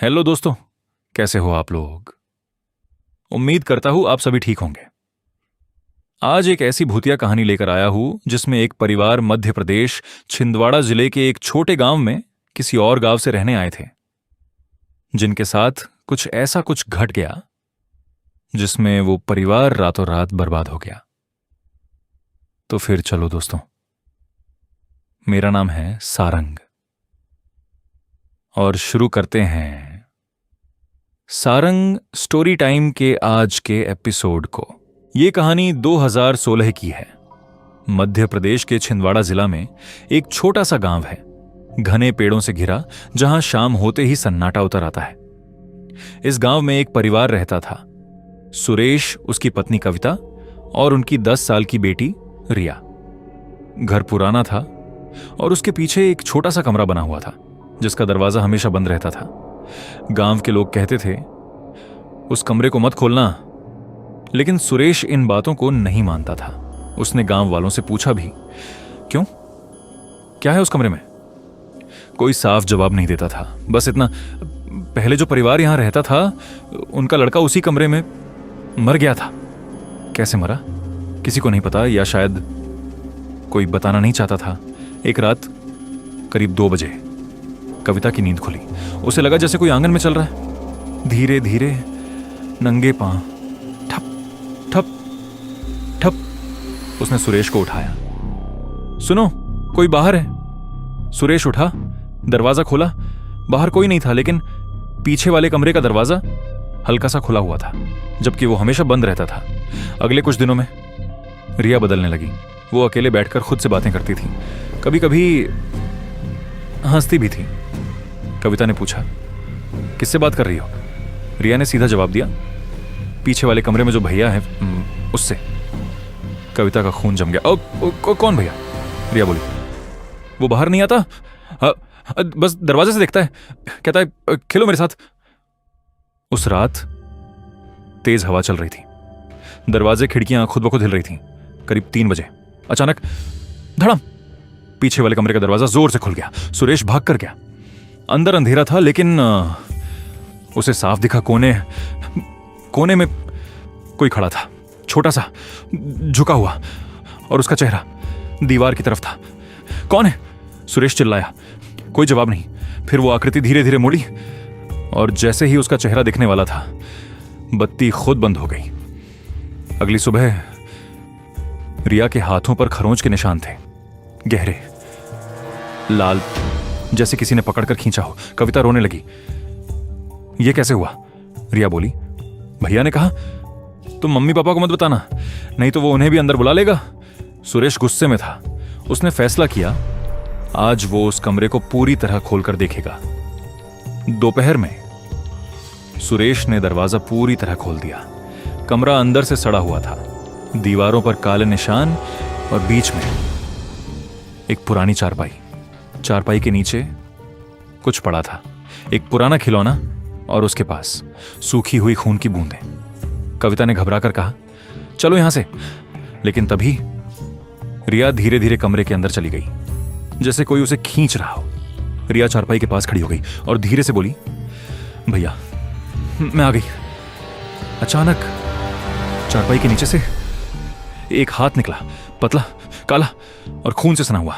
Hello दोस्तों, कैसे हो आप लोग। उम्मीद करता हूं आप सभी ठीक होंगे। आज एक ऐसी भूतिया कहानी लेकर आया हूं जिसमें एक परिवार मध्य प्रदेश छिंदवाड़ा जिले के एक छोटे गांव में किसी और गांव से रहने आए थे, जिनके साथ कुछ घट गया जिसमें वो परिवार रातों रात बर्बाद हो गया। तो फिर चलो दोस्तों, मेरा नाम है सारंग और शुरू करते हैं सारंग स्टोरी टाइम के आज के एपिसोड को। ये कहानी 2016 की है। मध्य प्रदेश के छिंदवाड़ा जिला में एक छोटा सा गांव है, घने पेड़ों से घिरा, जहां शाम होते ही सन्नाटा उतर आता है। इस गांव में एक परिवार रहता था, सुरेश, उसकी पत्नी कविता और उनकी 10 साल की बेटी रिया। घर पुराना था और उसके पीछे एक छोटा सा कमरा बना हुआ था जिसका दरवाजा हमेशा बंद रहता था। गांव के लोग कहते थे उस कमरे को मत खोलना, लेकिन सुरेश इन बातों को नहीं मानता था। उसने गांव वालों से पूछा भी, क्यों, क्या है उस कमरे में? कोई साफ जवाब नहीं देता था। बस इतना, पहले जो परिवार यहां रहता था उनका लड़का उसी कमरे में मर गया था। कैसे मरा किसी को नहीं पता, या शायद कोई बताना नहीं चाहता था। एक रात करीब 2 बजे कविता की नींद खुली। उसे लगा जैसे कोई आंगन में चल रहा है। धीरे धीरे नंगे पांव, ठप ठप ठप। उसने सुरेश को उठाया। सुनो, कोई बाहर है। सुरेश उठा, दरवाजा खोला। बाहर कोई नहीं था, लेकिन पीछे वाले कमरे का दरवाजा हल्का सा खुला हुआ था, जबकि वो हमेशा बंद रहता था। अगले कुछ दिनों में रिया बदलने लगी। वो अकेले बैठकर खुद से बातें करती थी, कभी कभी हंसती भी थी। कविता ने पूछा, किससे बात कर रही हो? रिया ने सीधा जवाब दिया, पीछे वाले कमरे में जो भैया है उससे। कविता का खून जम गया। कौन भैया? रिया बोली, वो बाहर नहीं आता, बस दरवाजे से देखता है, कहता है खेलो मेरे साथ। उस रात तेज हवा चल रही थी, दरवाजे खिड़कियां खुद ब खुद हिल रही थीं। करीब 3 बजे अचानक धड़म, पीछे वाले कमरे का दरवाजा जोर से खुल गया। सुरेश भाग कर गया। अंदर अंधेरा था, लेकिन उसे साफ दिखा कोने में कोई खड़ा था, छोटा सा, झुका हुआ, और उसका चेहरा दीवार की तरफ था। कौन है? सुरेश चिल्लाया। कोई जवाब नहीं। फिर वो आकृति धीरे धीरे मुड़ी और जैसे ही उसका चेहरा दिखने वाला था, बत्ती खुद बंद हो गई। अगली सुबह रिया के हाथों पर खरोंच के निशान थे, गहरे लाल, जैसे किसी ने पकड़कर खींचा हो। कविता रोने लगी। यह कैसे हुआ? रिया बोली, भैया ने कहा तुम मम्मी पापा को मत बताना, नहीं तो वो उन्हें भी अंदर बुला लेगा। सुरेश गुस्से में था। उसने फैसला किया आज वो उस कमरे को पूरी तरह खोलकर देखेगा। दोपहर में सुरेश ने दरवाजा पूरी तरह खोल दिया। कमरा अंदर से सड़ा हुआ था, दीवारों पर काले निशान और बीच में एक पुरानी चारपाई के नीचे कुछ पड़ा था, एक पुराना खिलौना और उसके पास सूखी हुई खून की बूंदें। कविता ने घबराकर कहा, चलो यहां से। लेकिन तभी रिया धीरे धीरे कमरे के अंदर चली गई, जैसे कोई उसे खींच रहा हो। रिया चारपाई के पास खड़ी हो गई और धीरे से बोली, भैया मैं आ गई। अचानक चारपाई के नीचे से एक हाथ निकला, पतला, काला और खून से सना हुआ।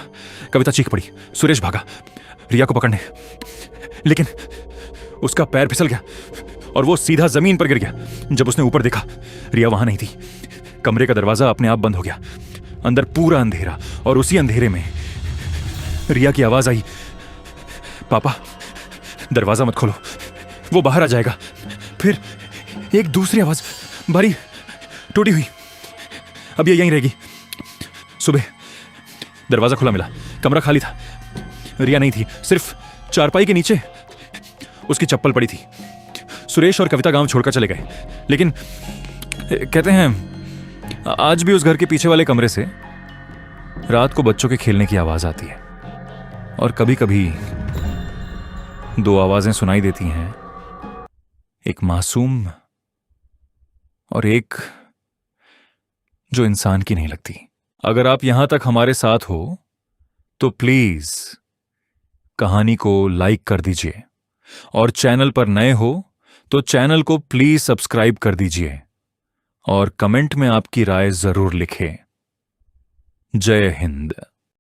कविता चीख पड़ी। सुरेश भागा रिया को पकड़ने, लेकिन उसका पैर फिसल गया और वो सीधा जमीन पर गिर गया। जब उसने ऊपर देखा, रिया वहां नहीं थी। कमरे का दरवाजा अपने आप बंद हो गया। अंदर पूरा अंधेरा, और उसी अंधेरे में रिया की आवाज आई, पापा दरवाजा मत खोलो, वो बाहर आ जाएगा। फिर एक दूसरी आवाज, भारी टूटी हुई, अब ये यहीं रहेगी। सुबह दरवाजा खुला मिला, कमरा खाली था। रिया नहीं थी, सिर्फ चारपाई के नीचे उसकी चप्पल पड़ी थी। सुरेश और कविता गांव छोड़कर चले गए, लेकिन कहते हैं आज भी उस घर के पीछे वाले कमरे से रात को बच्चों के खेलने की आवाज आती है, और कभी कभी 2 आवाजें सुनाई देती हैं, एक मासूम और एक जो इंसान की नहीं लगती। अगर आप यहां तक हमारे साथ हो तो प्लीज कहानी को लाइक कर दीजिए, और चैनल पर नए हो तो चैनल को प्लीज सब्सक्राइब कर दीजिए और कमेंट में आपकी राय जरूर लिखें। जय हिंद।